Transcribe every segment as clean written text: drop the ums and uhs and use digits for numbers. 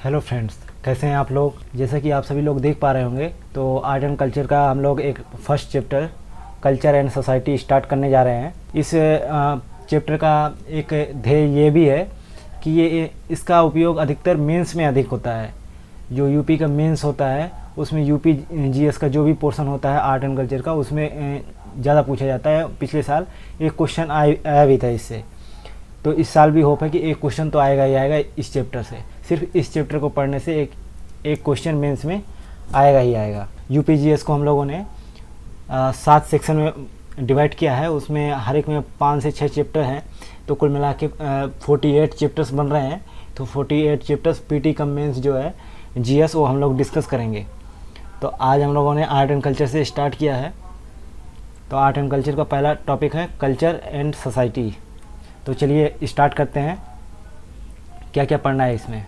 Hello friends, कैसे हैं आप लोग। जैसा कि आप सभी लोग देख पा रहे होंगे तो आर्ट एंड कल्चर का हम लोग एक first chapter culture and society start करने जा रहे हैं। इस चैप्टर का एक ध्येय ये भी है कि ये इसका उपयोग अधिकतर मेंस में अधिक होता है। जो यूपी का मेंस होता है उसमें यूपी जीएस का जो भी पोर्शन होता है आर्ट एंड कल्चर का उसमें ज़्यादा पूछा जाता है। पिछले साल एक क्वेश्चन आया भी था इससे, तो इस साल भी होप है कि एक क्वेश्चन तो आएगा ही आएगा इस चैप्टर से। सिर्फ इस चैप्टर को पढ़ने से एक क्वेश्चन मेंस में आएगा ही आएगा। यूपीजीएस को हम लोगों ने 7 सेक्शन में डिवाइड किया है, उसमें हर एक में 5 से 6 चैप्टर हैं, तो कुल मिला के 48 चैप्टर्स बन रहे हैं। तो 48 चैप्टर्स पीटी कम मेंस जो है जीएस वो हम लोग डिस्कस करेंगे। तो आज हम लोगों ने आर्ट एंड कल्चर से स्टार्ट किया है। तो आर्ट एंड कल्चर का पहला टॉपिक है कल्चर एंड सोसाइटी। तो चलिए स्टार्ट करते हैं, क्या क्या पढ़ना है इसमें।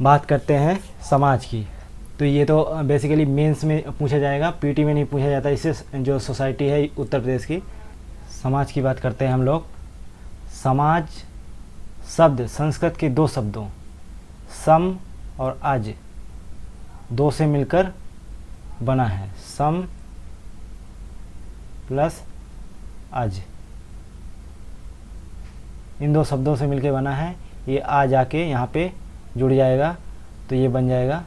बात करते हैं समाज की। तो ये तो बेसिकली मेंस में पूछा जाएगा, पीटी में नहीं पूछा जाता। इससे जो सोसाइटी है उत्तर प्रदेश की, समाज की बात करते हैं हम लोग। समाज शब्द संस्कृत के 2 शब्दों सम और अज 2 से मिलकर बना है। सम प्लस अज, इन 2 शब्दों से मिलकर बना है। ये आ जाके यहाँ पे जुड़ जाएगा तो ये बन जाएगा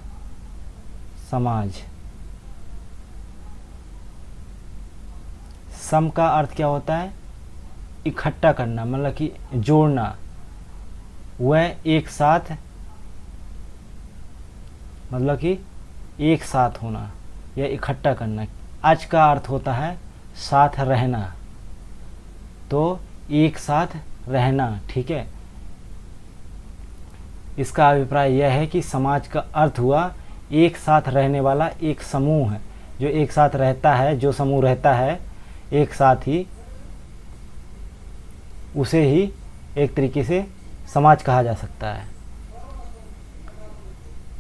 समाज। सम का अर्थ क्या होता है? इकट्ठा करना, मतलब कि जोड़ना। वह एक साथ, मतलब कि एक साथ होना या इकट्ठा करना। आज का अर्थ होता है साथ रहना, तो एक साथ रहना, ठीक है। इसका अभिप्राय यह है कि समाज का अर्थ हुआ एक साथ रहने वाला एक समूह है। जो एक साथ रहता है, जो समूह रहता है एक साथ ही, उसे ही एक तरीके से समाज कहा जा सकता है।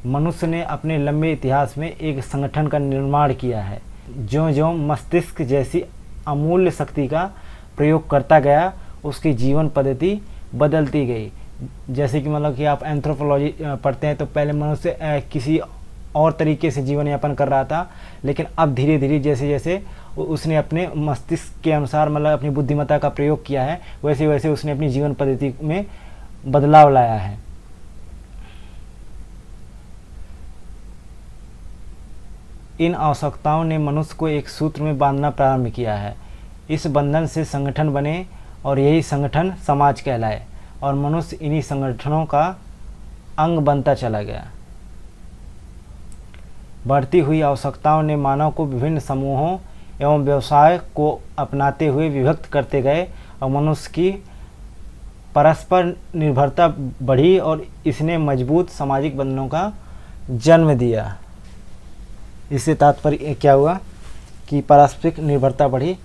मनुष्य ने अपने लंबे इतिहास में एक संगठन का निर्माण किया है। ज्यों ज्यों मस्तिष्क जैसी अमूल्य शक्ति का प्रयोग करता गया उसकी जीवन पद्धति बदलती गई। जैसे कि मतलब कि आप एंथ्रोपोलॉजी पढ़ते हैं तो पहले मनुष्य किसी और तरीके से जीवन यापन कर रहा था, लेकिन अब धीरे धीरे जैसे जैसे उसने अपने मस्तिष्क के अनुसार, मतलब अपनी बुद्धिमत्ता का प्रयोग किया है, वैसे वैसे उसने अपनी जीवन पद्धति में बदलाव लाया है। इन आवश्यकताओं ने मनुष्य को एक सूत्र में बांधना प्रारंभ किया है। इस बंधन से संगठन बने और यही संगठन समाज कहलाए, और मनुष्य इन्हीं संगठनों का अंग बनता चला गया। बढ़ती हुई आवश्यकताओं ने मानव को विभिन्न समूहों एवं व्यवसाय को अपनाते हुए विभक्त करते गए, और मनुष्य की परस्पर निर्भरता बढ़ी और इसने मजबूत सामाजिक बंधनों का जन्म दिया। इससे तात्पर्य क्या हुआ कि पारस्परिक निर्भरता बढ़ी।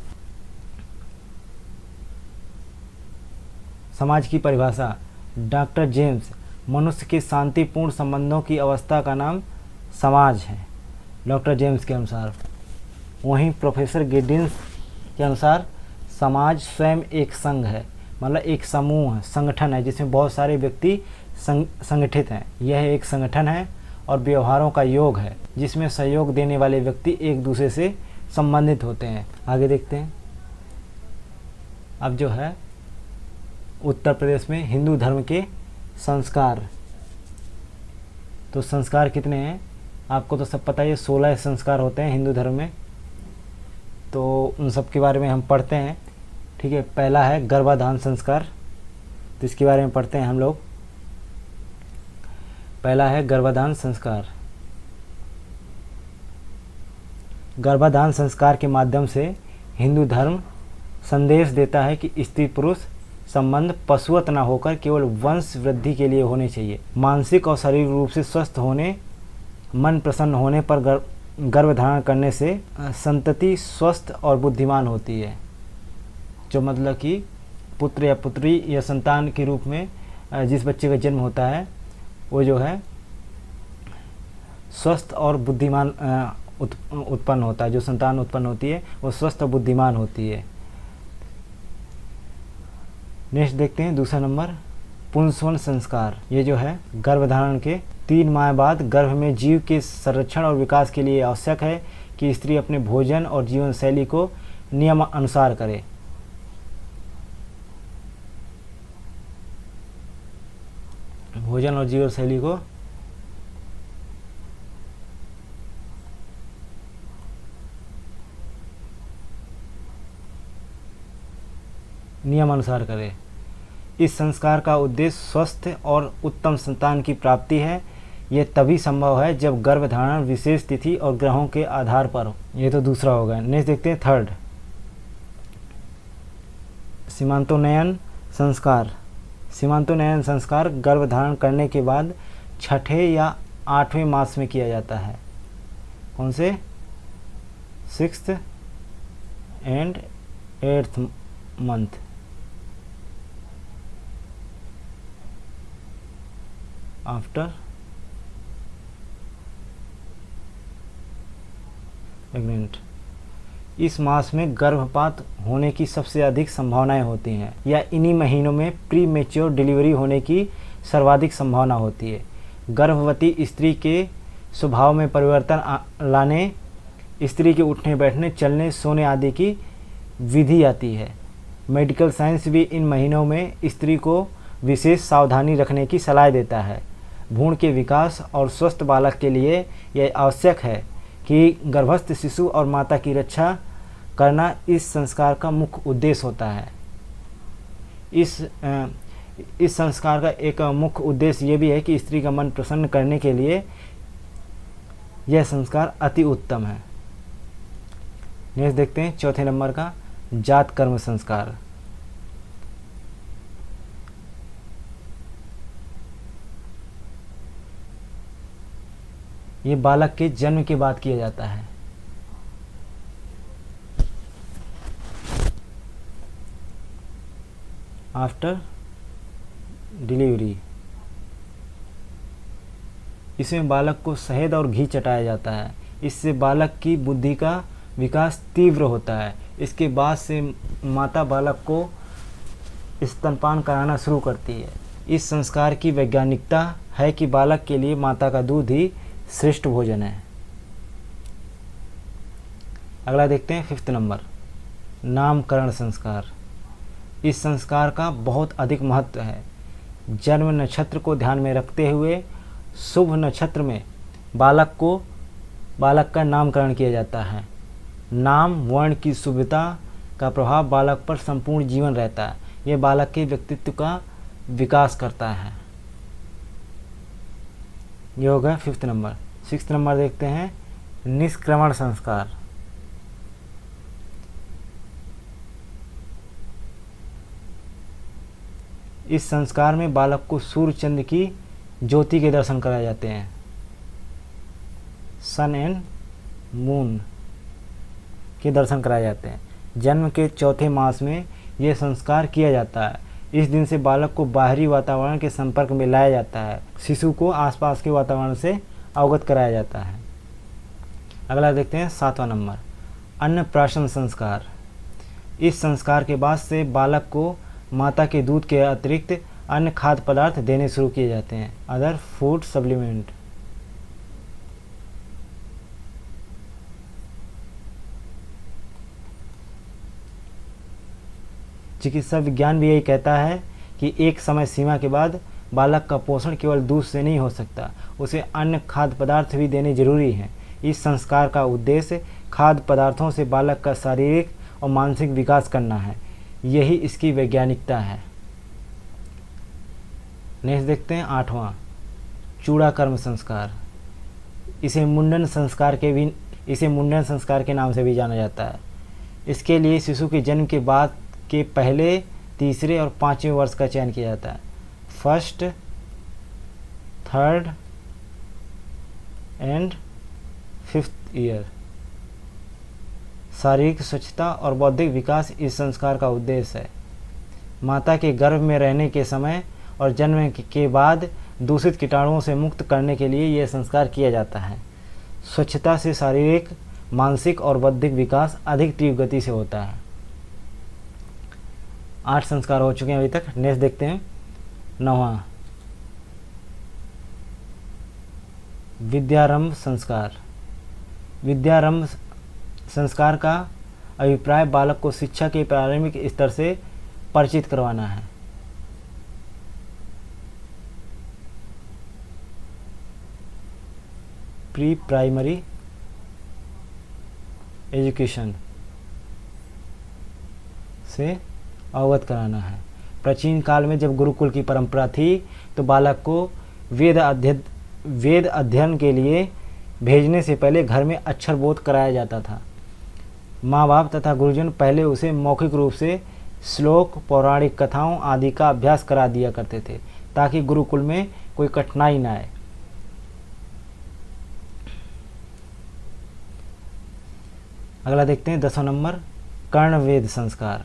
समाज की परिभाषा। डॉक्टर जेम्स, मनुष्य के शांतिपूर्ण संबंधों की अवस्था का नाम समाज है, डॉक्टर जेम्स के अनुसार। वहीं प्रोफेसर गिडिंस के अनुसार समाज स्वयं एक संघ है, मतलब एक समूह है, संगठन है जिसमें बहुत सारे व्यक्ति संगठित हैं। यह एक संगठन है और व्यवहारों का योग है जिसमें सहयोग देने वाले व्यक्ति एक दूसरे से संबंधित होते हैं। आगे देखते हैं। अब जो है उत्तर प्रदेश में हिंदू धर्म के संस्कार। तो संस्कार कितने हैं आपको तो सब पता है, 16 संस्कार होते हैं हिंदू धर्म में। तो उन सब के बारे में हम पढ़ते हैं, ठीक है। पहला है गर्भाधान संस्कार, तो इसके बारे में पढ़ते हैं हम लोग। पहला है गर्भाधान संस्कार। गर्भाधान संस्कार के माध्यम से हिंदू धर्म संदेश देता है कि स्त्री पुरुष संबंध पशुवत न होकर केवल वंश वृद्धि के लिए होने चाहिए। मानसिक और शारीरिक रूप से स्वस्थ होने, मन प्रसन्न होने पर गर्भधारण करने से संतति स्वस्थ और बुद्धिमान होती है। जो मतलब कि पुत्र या पुत्री या संतान के रूप में जिस बच्चे का जन्म होता है वो जो है स्वस्थ और बुद्धिमान उत्पन्न होता है। जो संतान उत्पन्न होती है वो स्वस्थ और बुद्धिमान होती है। नेक्स्ट देखते हैं दूसरा नंबर, पुंसवन संस्कार, ये जो है गर्भधारण के 3 माह बाद गर्भ में जीव के संरक्षण और विकास के लिए आवश्यक है कि स्त्री अपने भोजन और जीवन शैली को नियम अनुसार करे। भोजन और जीवन शैली को नियमानुसार करे। इस संस्कार का उद्देश्य स्वस्थ और उत्तम संतान की प्राप्ति है। यह तभी संभव है जब गर्भधारण विशेष तिथि और ग्रहों के आधार पर हो। ये तो दूसरा होगा। नेक्स्ट देखते हैं थर्ड, सीमांतोन्नयन संस्कार। सीमांतोन्नयन संस्कार गर्भधारण करने के बाद 6ठे या 8वें मास में किया जाता है। कौन से? 6th and 8th month. After pregnant. इस मास में गर्भपात होने की सबसे अधिक संभावनाएं होती हैं, या इन्हीं महीनों में प्री मैच्योर डिलीवरी होने की सर्वाधिक संभावना होती है। गर्भवती स्त्री के स्वभाव में परिवर्तन लाने, स्त्री के उठने बैठने चलने सोने आदि की विधि आती है। मेडिकल साइंस भी इन महीनों में स्त्री को विशेष सावधानी रखने की सलाह देता है। भ्रूण के विकास और स्वस्थ बालक के लिए यह आवश्यक है कि गर्भस्थ शिशु और माता की रक्षा करना इस संस्कार का मुख्य उद्देश्य होता है। इस संस्कार का एक मुख्य उद्देश्य ये भी है कि स्त्री का मन प्रसन्न करने के लिए यह संस्कार अति उत्तम है। नेक्स्ट देखते हैं चौथे नंबर का, जात कर्म संस्कार। ये बालक के जन्म के बाद किया जाता है। After delivery. इसमें बालक को शहद और घी चटाया जाता है। इससे बालक की बुद्धि का विकास तीव्र होता है। इसके बाद से माता बालक को स्तनपान कराना शुरू करती है। इस संस्कार की वैज्ञानिकता है कि बालक के लिए माता का दूध ही श्रेष्ठ भोजन है। अगला देखते हैं 5th नंबर, नामकरण संस्कार। इस संस्कार का बहुत अधिक महत्व है। जन्म नक्षत्र को ध्यान में रखते हुए शुभ नक्षत्र में बालक का नामकरण किया जाता है। नाम वर्ण की शुभता का प्रभाव बालक पर संपूर्ण जीवन रहता है। यह बालक के व्यक्तित्व का विकास करता है। ये हो गया 5th नंबर। 6th नंबर देखते हैं, निष्क्रमण संस्कार। इस संस्कार में बालक को सूर्य चंद्र की ज्योति के दर्शन कराए जाते हैं। सन एंड मून के दर्शन कराए जाते हैं। जन्म के 4थे मास में यह संस्कार किया जाता है। इस दिन से बालक को बाहरी वातावरण के संपर्क में लाया जाता है। शिशु को आसपास के वातावरण से अवगत कराया जाता है। अगला देखते हैं 7वां नंबर, अन्नप्राशन संस्कार। इस संस्कार के बाद से बालक को माता के दूध के अतिरिक्त अन्य खाद्य पदार्थ देने शुरू किए जाते हैं। Other food supplement. चिकित्सा विज्ञान भी यही कहता है कि एक समय सीमा के बाद बालक का पोषण केवल दूध से नहीं हो सकता, उसे अन्य खाद्य पदार्थ भी देने जरूरी हैं। इस संस्कार का उद्देश्य खाद्य पदार्थों से बालक का शारीरिक और मानसिक विकास करना है। यही इसकी वैज्ञानिकता है। नेक्स्ट देखते हैं 8वां, चूड़ा कर्म संस्कार। इसे मुंडन संस्कार के नाम से भी जाना जाता है। इसके लिए शिशु के जन्म के बाद के पहले, तीसरे और 5वें वर्ष का चयन किया जाता है। 1st, 3rd and 5th year. शारीरिक स्वच्छता और बौद्धिक विकास इस संस्कार का उद्देश्य है। माता के गर्भ में रहने के समय और जन्म के बाद दूषित कीटाणुओं से मुक्त करने के लिए यह संस्कार किया जाता है। स्वच्छता से शारीरिक, मानसिक और बौद्धिक विकास अधिक तीव्र गति से होता है। 8 संस्कार हो चुके हैं अभी तक। नेक्स्ट देखते हैं 9वां विद्यारंभ संस्कार। विद्यारंभ संस्कार का अभिप्राय बालक को शिक्षा के प्रारंभिक स्तर से परिचित करवाना है। प्री प्राइमरी एजुकेशन से अवगत कराना है। प्राचीन काल में जब गुरुकुल की परंपरा थी तो बालक को वेद अध्ययन के लिए भेजने से पहले घर में अक्षर बोध कराया जाता था। माँ बाप तथा गुरुजन पहले उसे मौखिक रूप से श्लोक, पौराणिक कथाओं आदि का अभ्यास करा दिया करते थे ताकि गुरुकुल में कोई कठिनाई न आए। अगला देखते हैं 10वां नंबर कर्णवेद संस्कार।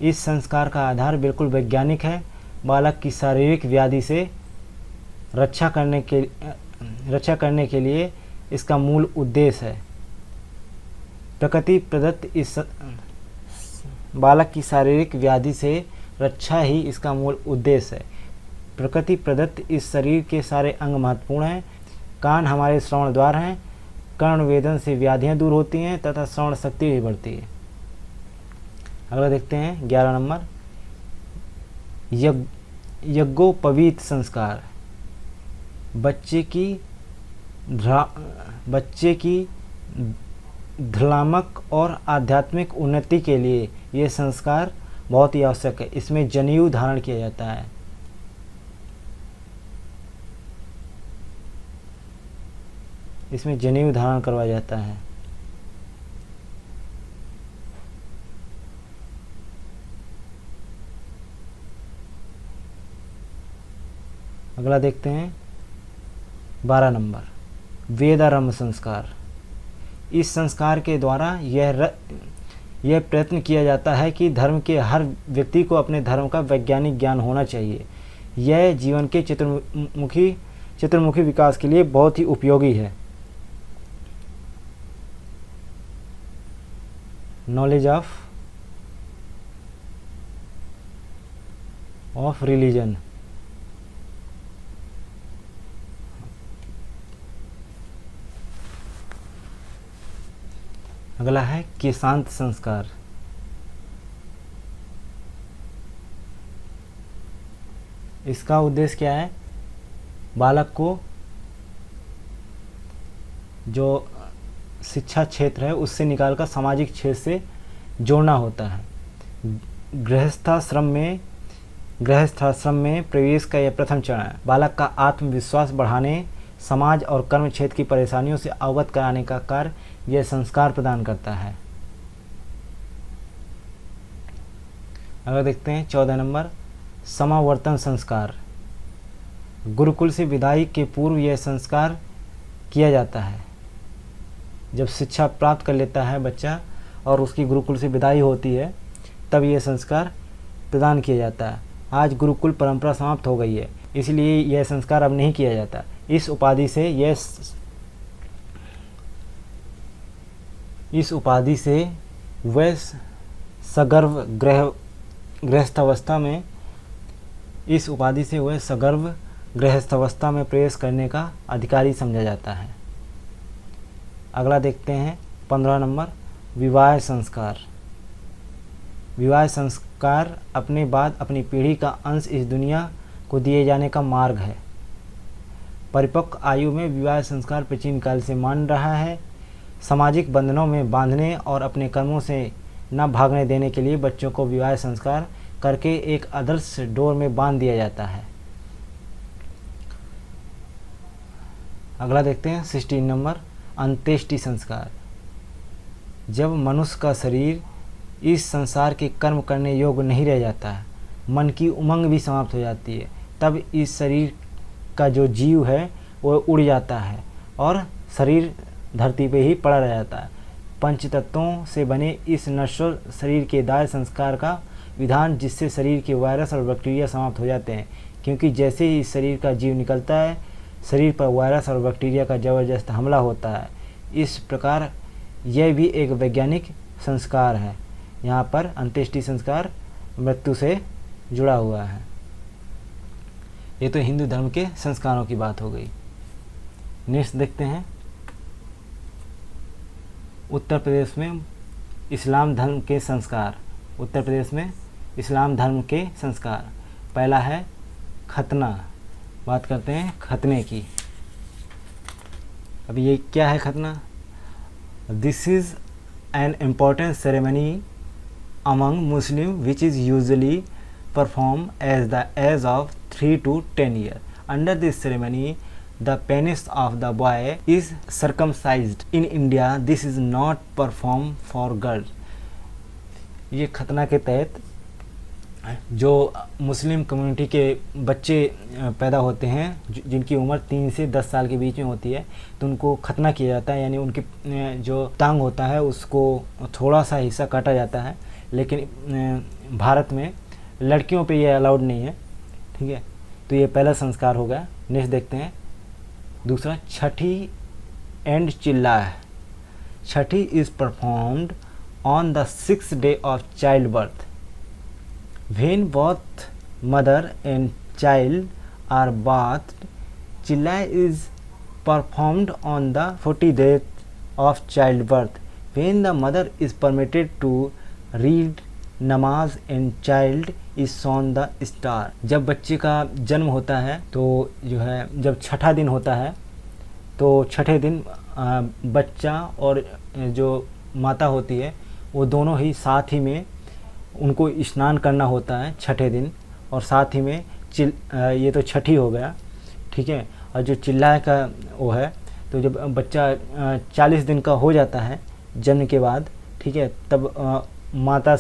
इस संस्कार का आधार बिल्कुल वैज्ञानिक है। बालक की शारीरिक व्याधि से रक्षा करने के लिए इसका मूल उद्देश्य है। प्रकृति प्रदत्त इस बालक की शारीरिक व्याधि से रक्षा ही इसका मूल उद्देश्य है। प्रकृति प्रदत्त इस शरीर के सारे अंग महत्वपूर्ण हैं। कान हमारे श्रवण द्वार हैं। कर्ण वेदन से व्याधियां दूर होती हैं तथा श्रवण शक्ति भी बढ़ती है। अगला देखते हैं 11 नंबर यज्ञोपवीत संस्कार। बच्चे की धलामक और आध्यात्मिक उन्नति के लिए ये संस्कार बहुत ही आवश्यक है। इसमें जनेऊ धारण किया जाता है। इसमें जनेऊ धारण करवाया जाता है। अगला देखते हैं 12 नंबर वेदारंभ संस्कार। इस संस्कार के द्वारा यह प्रयत्न किया जाता है कि धर्म के हर व्यक्ति को अपने धर्म का वैज्ञानिक ज्ञान होना चाहिए। यह जीवन के चतुर्मुखी विकास के लिए बहुत ही उपयोगी है। Knowledge of religion. अगला है केशांत संस्कार। इसका उद्देश्य क्या है? बालक को जो शिक्षा क्षेत्र है उससे निकालकर सामाजिक क्षेत्र से जोड़ना होता है। गृहस्थाश्रम में प्रवेश का यह प्रथम चरण है। बालक का आत्मविश्वास बढ़ाने, समाज और कर्म क्षेत्र की परेशानियों से अवगत कराने का कार्य यह संस्कार प्रदान करता है। अगर देखते हैं 14 नंबर समावर्तन संस्कार। गुरुकुल से विदाई के पूर्व यह संस्कार किया जाता है। जब शिक्षा प्राप्त कर लेता है बच्चा और उसकी गुरुकुल से विदाई होती है तब यह संस्कार प्रदान किया जाता है। आज गुरुकुल परंपरा समाप्त हो गई है, इसलिए यह संस्कार अब नहीं किया जाता। इस उपाधि से वह सगर्व गृहस्थावस्था में प्रवेश करने का अधिकारी समझा जाता है। अगला देखते हैं 15 नंबर विवाह संस्कार। विवाह संस्कार अपने बाद अपनी पीढ़ी का अंश इस दुनिया को दिए जाने का मार्ग है। परिपक्व आयु में विवाह संस्कार प्राचीन काल से मान रहा है। सामाजिक बंधनों में बांधने और अपने कर्मों से न भागने देने के लिए बच्चों को विवाह संस्कार करके एक आदर्श डोर में बांध दिया जाता है। अगला देखते हैं 16 नंबर अंत्येष्टि संस्कार। जब मनुष्य का शरीर इस संसार के कर्म करने योग्य नहीं रह जाता है, मन की उमंग भी समाप्त हो जाती है, तब इस शरीर का जो जीव है वो उड़ जाता है और शरीर धरती पे ही पड़ा रह जाता है। पंचतत्वों से बने इस नश्वर शरीर के दाह संस्कार का विधान, जिससे शरीर के वायरस और बैक्टीरिया समाप्त हो जाते हैं, क्योंकि जैसे ही इस शरीर का जीव निकलता है शरीर पर वायरस और बैक्टीरिया का ज़बरदस्त हमला होता है। इस प्रकार यह भी एक वैज्ञानिक संस्कार है। यहाँ पर अंत्येष्टि संस्कार मृत्यु से जुड़ा हुआ है। ये तो हिंदू धर्म के संस्कारों की बात हो गई। नेक्स्ट देखते हैं, उत्तर प्रदेश में इस्लाम धर्म के संस्कार। उत्तर प्रदेश में इस्लाम धर्म के संस्कार। पहला है खतना। बात करते हैं खतने की। अब ये क्या है खतना? This is an important ceremony among Muslim which is usually performed as the age of 3 to 10 years. Under this ceremony, the penis of the boy is circumcised. In India, this is not performed for girls. ये खतना के तहत जो Muslim community के बच्चे पैदा होते हैं जिनकी उम्र 3 से 10 साल के बीच में होती है, तो उनको खतना किया जाता है, यानी उनके जो टांग होता है उसको थोड़ा सा हिस्सा काटा जाता है। लेकिन भारत में लड़कियों पे ये अलाउड नहीं है, ठीक है। तो ये पहला संस्कार हो गया। नेक्स्ट देखते हैं दूसरा, छठी and चिल्लाह। Chhathi is performed on the 6th day of child birth. When both mother and child are bathed, chilla is performed on the 40th day of childbirth. When the mother is permitted to read namaz and child is shown the star. जब बच्चे का जन्म होता है तो जो है जब छठा दिन होता है तो छठे दिन बच्चा और जो माता होती है वो दोनों ही साथ ही में उनको स्नान करना होता है छठे दिन, और साथ ही में ये तो छठी हो गया, ठीक है। और जो चिल्लाए का वो है, तो जब बच्चा 40 दिन का हो जाता है जन्म के बाद, ठीक है, तब माता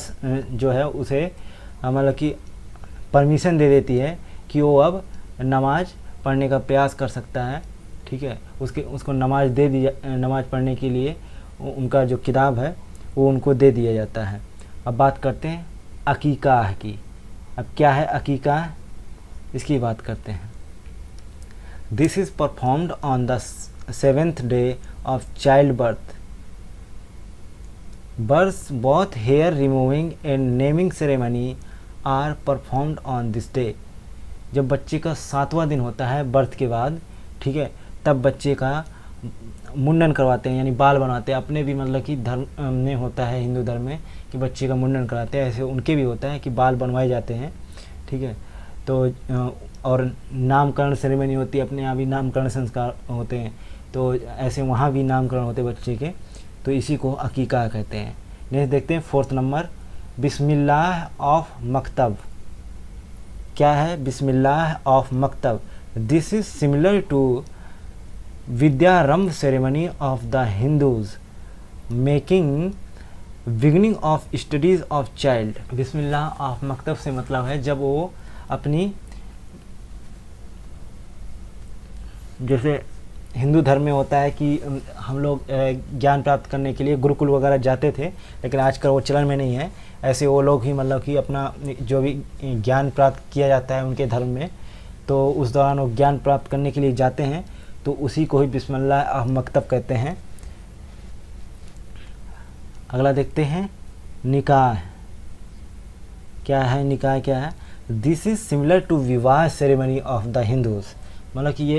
जो है उसे मतलब कि परमिशन दे देती है कि वो अब नमाज पढ़ने का प्रयास कर सकता है, ठीक है। उसको नमाज दे दिया, नमाज पढ़ने के लिए उनका जो किताब है वो उनको दे दिया जाता है। अब बात करते हैं अकीकाह की। अब क्या है अकीकाह, इसकी बात करते हैं। This is performed on the 7th day of child birth. Birth both hair removing and naming ceremony are performed on this day. जब बच्चे का 7वां दिन होता है बर्थ के बाद, ठीक है, तब बच्चे का मुंडन करवाते हैं, यानी बाल बनाते हैं। अपने भी मतलब कि धर्म में होता है, हिंदू धर्म में, कि बच्चे का मुंडन कराते हैं, ऐसे उनके भी होता है कि बाल बनवाए जाते हैं, ठीक है। तो और नामकरण सेरेमनी होती है, अपने यहाँ भी नामकरण संस्कार होते हैं, तो ऐसे वहाँ भी नामकरण होते हैं बच्चे के, तो इसी को अकीका कहते हैं। नेक्स्ट देखते हैं 4th नंबर, बिस्मिल्लाह ऑफ मकतब। क्या है बिस्मिल्लाह ऑफ मकतब? This is similar to Vidyarambh ceremony of the Hindus making beginning of studies of child. Bismillah of मकतब से मतलब है जब वो अपनी, जैसे हिंदू धर्म में होता है कि हम लोग ज्ञान प्राप्त करने के लिए गुरुकुल वगैरह जाते थे, लेकिन आजकल वो चलन में नहीं है। ऐसे वो लोग ही मतलब कि अपना जो भी ज्ञान प्राप्त किया जाता है उनके धर्म में, तो उस दौरान वो ज्ञान प्राप्त करने के लिए जाते हैं, तो उसी को ही बिस्मिल्लाह ऑफ मकतब कहते हैं। अगला देखते हैं निकाह। क्या है निकाह? क्या है? दिस इज़ सिमिलर टू विवाह सेरेमनी ऑफ द हिंदूज। मतलब कि ये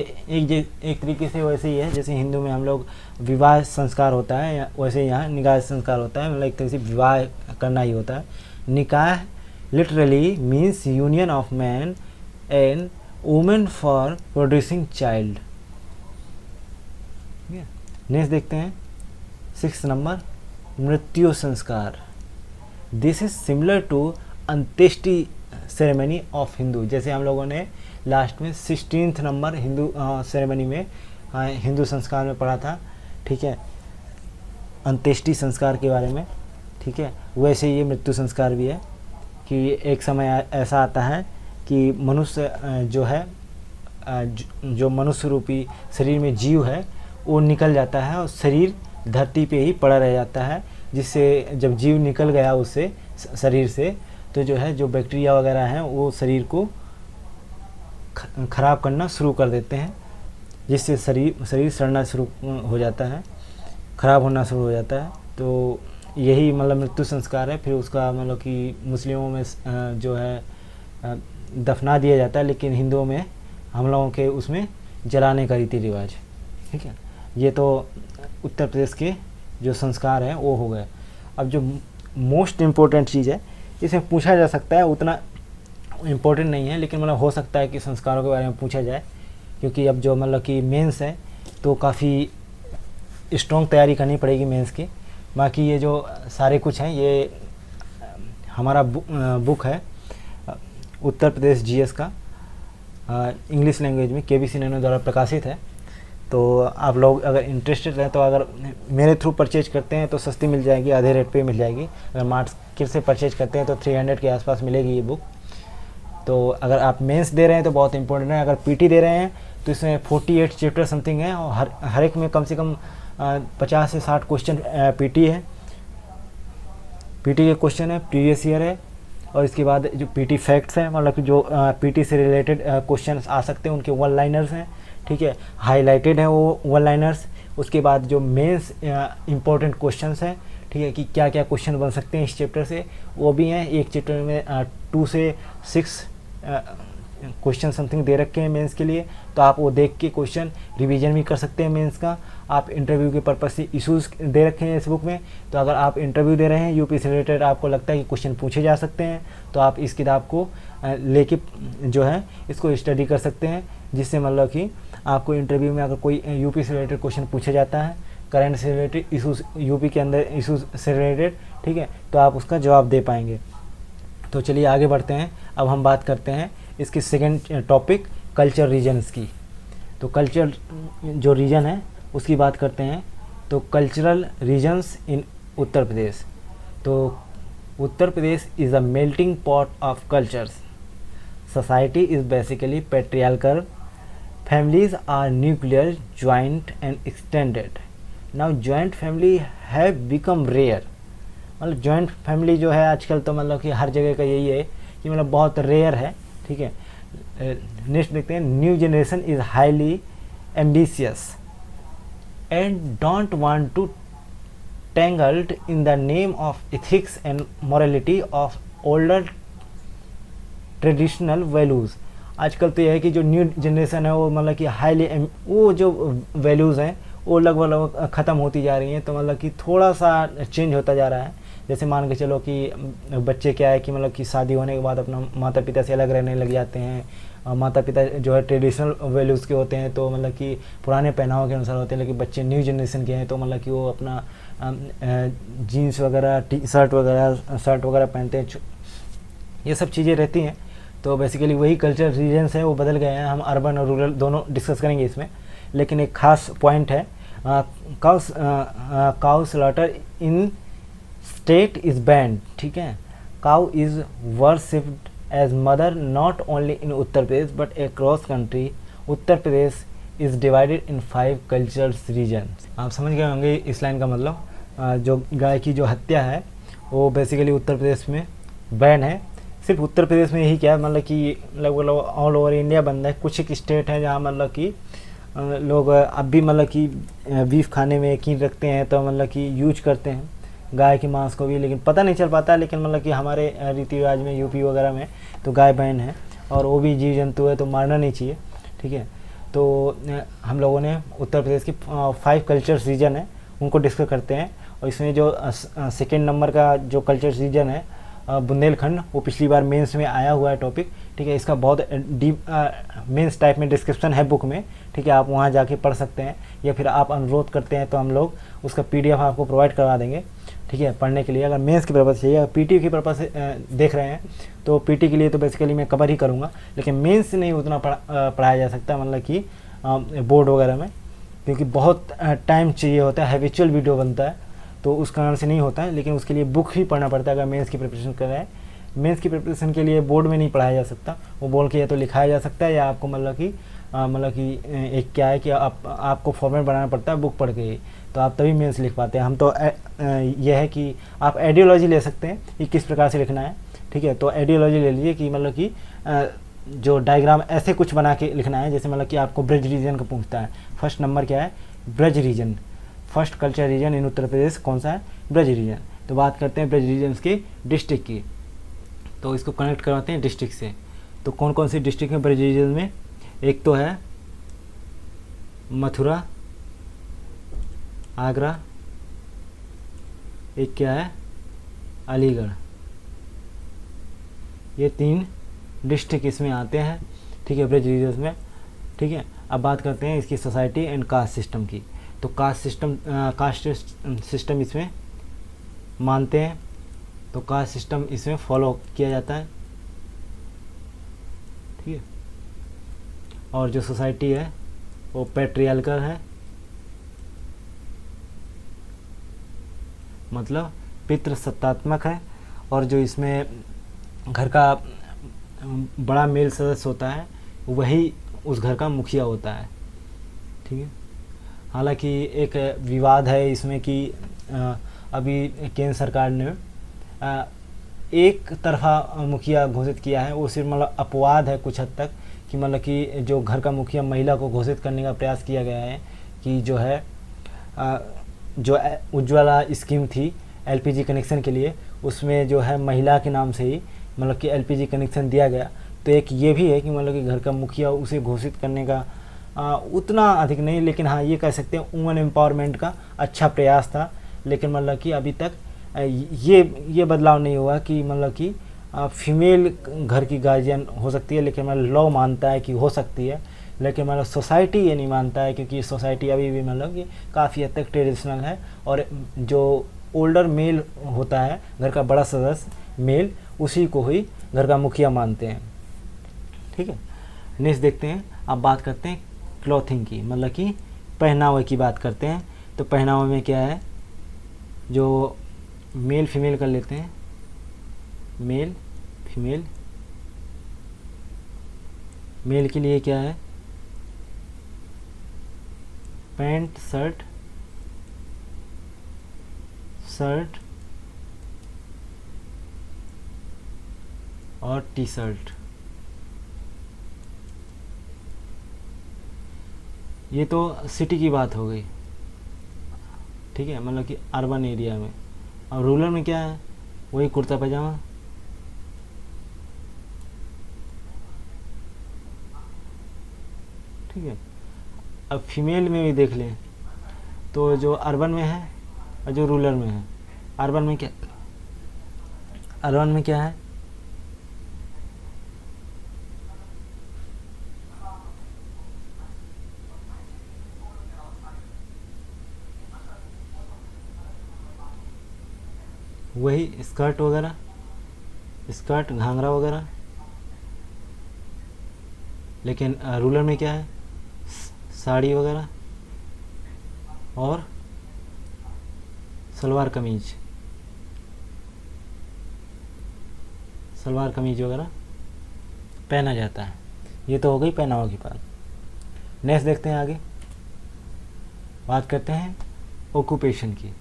एक तरीके से वैसे ही है जैसे हिंदू में हम लोग विवाह संस्कार होता है, वैसे यहाँ निकाह संस्कार होता है, मतलब एक तरह से विवाह करना ही होता है। निकाह literally means union of man and women for producing child. Next देखते हैं 6th नंबर, मृत्यु संस्कार। दिस इज सिमिलर टू अंत्येष्टि सेरेमनी ऑफ हिंदू। जैसे हम लोगों ने लास्ट में 16th नंबर हिंदू सेरेमनी में हिंदू संस्कार में पढ़ा था, ठीक है, अंत्येष्टि संस्कार के बारे में, ठीक है। वैसे ये मृत्यु संस्कार भी है कि एक समय ऐसा आता है कि मनुष्य जो है जो मनुष्य रूपी शरीर में जीव है वो निकल जाता है और शरीर धरती पे ही पड़ा रह जाता है, जिससे जब जीव निकल गया उससे शरीर से, तो जो है जो बैक्टीरिया वगैरह हैं वो शरीर को ख़राब करना शुरू कर देते हैं, जिससे शरीर सड़ना शुरू हो जाता है, ख़राब होना शुरू हो जाता है। तो यही मतलब मृत्यु संस्कार है। फिर उसका मतलब कि मुस्लिमों में जो है दफना दिया जाता है, लेकिन हिंदुओं में हम लोगों के उसमें जलाने का रीति रिवाज, ठीक है। ये तो उत्तर प्रदेश के जो संस्कार हैं वो हो गए। अब जो मोस्ट इम्पोर्टेंट चीज़ है, इसमें पूछा जा सकता है, उतना इम्पोर्टेंट नहीं है, लेकिन मतलब हो सकता है कि संस्कारों के बारे में पूछा जाए, क्योंकि अब जो मतलब कि मेंस है तो काफ़ी स्ट्रॉन्ग तैयारी करनी पड़ेगी मेंस की। बाकी ये जो सारे कुछ हैं ये हमारा बुक है उत्तर प्रदेश जीएस का, इंग्लिश लैंग्वेज में KBC नैनो द्वारा प्रकाशित है। तो आप लोग अगर इंटरेस्टेड हैं तो अगर मेरे थ्रू परचेज करते हैं तो सस्ती मिल जाएगी, आधे रेट पे मिल जाएगी। अगर मार्केट से परचेज करते हैं तो 300 के आसपास मिलेगी ये बुक। तो अगर आप मेंस दे रहे हैं तो बहुत इंपॉर्टेंट है। अगर पीटी दे रहे हैं तो इसमें 48 चैप्टर समथिंग है, और हर एक में कम से कम 50 से 60 क्वेश्चन पीटी है। पीटी के क्वेश्चन है, प्रीवियस ईयर है, और इसके बाद जो पीटी फैक्ट्स हैं, मतलब कि जो पीटी से रिलेटेड क्वेश्चन आ सकते हैं उनके वन लाइनर्स हैं, ठीक है, हाईलाइटेड है वो वन लाइनर्स। उसके बाद जो मेंस इंपॉर्टेंट क्वेश्चंस हैं, ठीक है, कि क्या क्या क्वेश्चन बन सकते हैं इस चैप्टर से, वो भी हैं। एक चैप्टर में 2 से 6 क्वेश्चन समथिंग दे रखे हैं मेंस के लिए, तो आप वो देख के क्वेश्चन रिवीजन भी कर सकते हैं मेंस का। आप इंटरव्यू के पर्पज़ से इशूज़ दे रखे हैं इस बुक में, तो अगर आप इंटरव्यू दे रहे हैं यूपी से रिलेटेड, आपको लगता है कि क्वेश्चन पूछे जा सकते हैं, तो आप इस किताब को लेके जो है इसको स्टडी कर सकते हैं, जिससे मतलब कि आपको इंटरव्यू में अगर कोई यूपी से रिलेटेड क्वेश्चन पूछा जाता है, करंट से रिलेटेड इशूज़, यूपी के अंदर इशूज़ से रिलेटेड, ठीक है, तो आप उसका जवाब दे पाएंगे। तो चलिए आगे बढ़ते हैं। अब हम बात करते हैं इसकी सेकेंड टॉपिक कल्चर रीजन्स की। तो कल्चर जो रीजन है उसकी बात करते हैं। तो कल्चरल रीजन्स इन उत्तर प्रदेश। तो Uttar Pradesh is a melting pot of cultures. Society is basically patriarchal, families are nuclear, joint and extended. Now joint family have become rare. मतलब जॉइंट फैमिली जो है आजकल तो मतलब कि हर जगह का यही है कि मतलब बहुत रेयर है, ठीक है। नेक्स्ट देखते हैं, new generation is highly ambitious and don't want to tangled in the name of ethics and morality of older traditional values. आजकल तो यह है कि जो न्यू जनरेशन है वो मतलब कि हाईली वो जो वैल्यूज़ हैं वो लगभग ख़त्म होती जा रही हैं। तो मतलब कि थोड़ा सा चेंज होता जा रहा है। जैसे मान के चलो कि बच्चे क्या है कि मतलब कि शादी होने के बाद अपना माता पिता से अलग रहने लग जाते हैं। माता पिता जो है ट्रेडिशनल वैल्यूज़ के होते हैं, तो मतलब कि पुराने पहनाव के अनुसार होते हैं, लेकिन बच्चे न्यू जनरेशन के हैं तो मतलब कि वो अपना जीन्स वगैरह, शर्ट वगैरह पहनते हैं, ये सब चीज़ें रहती हैं। तो बेसिकली वही कल्चर रीजन्स है वो बदल गए हैं। हम अर्बन और रूरल दोनों डिस्कस करेंगे इसमें, लेकिन एक खास पॉइंट है, cow slaughter in state is banned, ठीक है। Cow is worshipped as mother not only in Uttar Pradesh but across country. Uttar Pradesh is divided in 5 cultures region. आप समझ गए होंगे इस लाइन का मतलब। जो गाय की जो हत्या है वो बेसिकली उत्तर प्रदेश में बैन है। सिर्फ उत्तर प्रदेश में ही क्या, मतलब कि लगभग ऑल ओवर इंडिया बंद है। कुछ एक स्टेट है जहाँ मतलब कि लोग अब भी मतलब कि बीफ खाने में यकीन रखते हैं, तो मतलब कि यूज करते हैं गाय के मांस को भी, लेकिन पता नहीं चल पाता। लेकिन मतलब कि हमारे रीति रिवाज में यूपी वगैरह में तो गाय बैन है, और वो भी जीव जंतु है तो मारना नहीं चाहिए, ठीक है। तो हम लोगों ने उत्तर प्रदेश की 5 कल्चर्स रीजन है उनको डिस्कस करते हैं। और इसमें जो सेकेंड नंबर का जो कल्चर्स रीजन है बुंदेलखंड, वो पिछली बार मेंस में आया हुआ है टॉपिक, ठीक है। इसका बहुत डीप मेंस टाइप में डिस्क्रिप्शन है बुक में, ठीक है। आप वहाँ जाके पढ़ सकते हैं, या फिर आप अनुरोध करते हैं तो हम लोग उसका PDF आपको प्रोवाइड करवा देंगे, ठीक है, पढ़ने के लिए। अगर मेंस की पर्पज़ चाहिए, अगर PT की पर्पज़ से देख रहे हैं तो PT के लिए तो बेसिकली मैं कवर ही करूँगा, लेकिन मेंस से नहीं उतना पढ़ाया जा सकता, मतलब कि बोर्ड वगैरह में, क्योंकि बहुत टाइम चाहिए होता है, हैबिचुअल वीडियो बनता है, तो उस कारण से नहीं होता है। लेकिन उसके लिए बुक ही पढ़ना पड़ता है अगर मेंस की प्रिपरेशन कर रहे हैं। मेंस की प्रिपरेशन के लिए बोर्ड में नहीं पढ़ाया जा सकता, वो बोल के या तो लिखाया जा सकता है, या आपको मतलब कि एक क्या है कि आपको फॉर्मेट बनाना पड़ता है बुक पढ़ के ही, तो आप तभी मेंस लिख पाते हैं। हम तो यह है कि आप आइडियोलॉजी ले सकते हैं कि किस प्रकार से लिखना है, ठीक है। तो आइडियोलॉजी ले लीजिए कि मतलब कि जो डायग्राम ऐसे कुछ बना के लिखना है, जैसे मतलब कि आपको ब्रज रीजन का पूछता है। फर्स्ट नंबर क्या है, Braj region. First culture region in Uttar Pradesh कौन सा है, ब्रज रीजन। तो बात करते हैं ब्रज रीजन्स के डिस्ट्रिक्ट की, तो इसको कनेक्ट करवाते हैं डिस्ट्रिक्ट से। तो कौन कौन सी डिस्ट्रिक्ट है ब्रज रीजन में, एक तो है मथुरा, आगरा, एक क्या है अलीगढ़। ये 3 डिस्ट्रिक्ट इसमें आते हैं, ठीक है, ब्रज रीजन में। ठीक है, अब बात करते हैं इसकी सोसाइटी एंड कास्ट सिस्टम की। तो कास्ट सिस्टम इसमें मानते हैं, तो कास्ट सिस्टम इसमें फॉलो किया जाता है। ठीक है, और जो सोसाइटी है वो पैट्रियार्कल है, मतलब पितृसत्तात्मक है। और जो इसमें घर का बड़ा मेल सदस्य होता है वही उस घर का मुखिया होता है। ठीक है, हालांकि एक विवाद है इसमें कि अभी केंद्र सरकार ने एक तरफा मुखिया घोषित किया है। वो सिर्फ मतलब अपवाद है कुछ हद तक, कि मतलब कि जो घर का मुखिया महिला को घोषित करने का प्रयास किया गया है कि जो है जो उज्ज्वला स्कीम थी एलपीजी कनेक्शन के लिए, उसमें जो है महिला के नाम से ही मतलब कि एलपीजी कनेक्शन दिया गया। तो एक ये भी है कि मतलब कि घर का मुखिया उसे घोषित करने का उतना अधिक नहीं, लेकिन हाँ ये कह सकते हैं वुमेन एम्पावरमेंट का अच्छा प्रयास था। लेकिन मतलब कि अभी तक ये बदलाव नहीं हुआ कि मतलब कि फीमेल घर की गार्जियन हो सकती है, लेकिन मतलब लॉ मानता है कि हो सकती है, लेकिन मतलब सोसाइटी ये नहीं मानता है, क्योंकि सोसाइटी अभी भी मतलब कि काफ़ी हद तक ट्रेडिशनल है। और जो ओल्डर मेल होता है, घर का बड़ा सदस्य मेल, उसी को ही घर का मुखिया मानते हैं। ठीक है, नेक्स्ट देखते हैं। अब बात करते हैं क्लॉथिंग की, मतलब कि पहनावे की बात करते हैं। तो पहनावे में क्या है, जो मेल फीमेल कर लेते हैं, मेल फीमेल। मेल के लिए क्या है, पैंट शर्ट, शर्ट और टी शर्ट। ये तो सिटी की बात हो गई, ठीक है, मतलब कि अर्बन एरिया में। और रूरल में क्या है, वही कुर्ता पैजामा। ठीक है, अब फीमेल में भी देख लें तो जो अर्बन में है और जो रूरल में है। अर्बन में क्या, अर्बन में क्या है, वही स्कर्ट वगैरह, स्कर्ट घाघरा वगैरह। लेकिन रूरल में क्या है, साड़ी वगैरह और सलवार कमीज, सलवार कमीज वगैरह पहना जाता है। ये तो हो गई पहनावा की बात। नेक्स्ट देखते हैं आगे, बात करते हैं ऑक्यूपेशन की।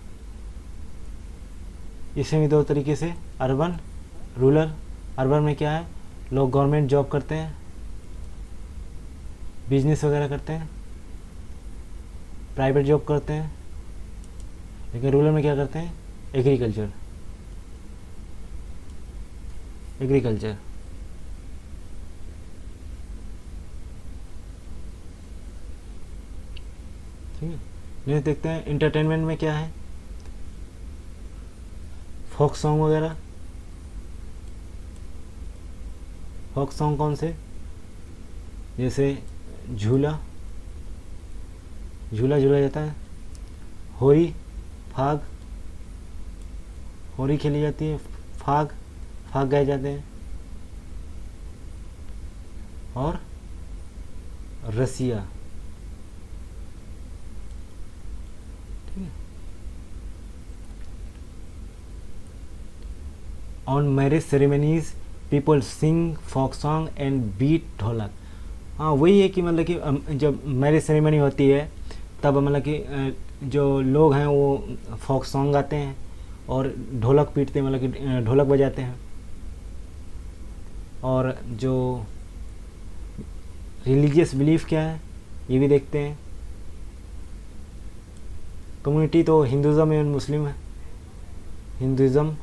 इसमें भी 2 तरीके से, अर्बन रूरल। अर्बन में क्या है, लोग गवर्नमेंट जॉब करते हैं, बिजनेस वगैरह करते हैं, प्राइवेट जॉब करते हैं। लेकिन रूरल में क्या करते हैं, एग्रीकल्चर, एग्रीकल्चर। ठीक है, नेक्स्ट देखते हैं इंटरटेनमेंट में क्या है, फोक सॉन्ग वगैरह। फोक सॉन्ग कौन से, जैसे झूला, झूला झूला जाता है, होरी, फाग, होरी खेली जाती है, फाग, फाग गाए जाते हैं, और रसिया। ठीक है, on marriage ceremonies people sing folk song and beat dholak. हाँ वही है कि मतलब कि जब मैरिज सेरेमनी होती है तब मतलब कि जो लोग हैं वो फोक सॉन्ग गाते हैं और ढोलक पीटते हैं, मतलब कि ढोलक बजाते हैं। और जो रिलीजियस बिलीफ क्या है ये भी देखते हैं। कम्युनिटी तो हिंदुज़म एंड मुस्लिम है, हिंदुज़म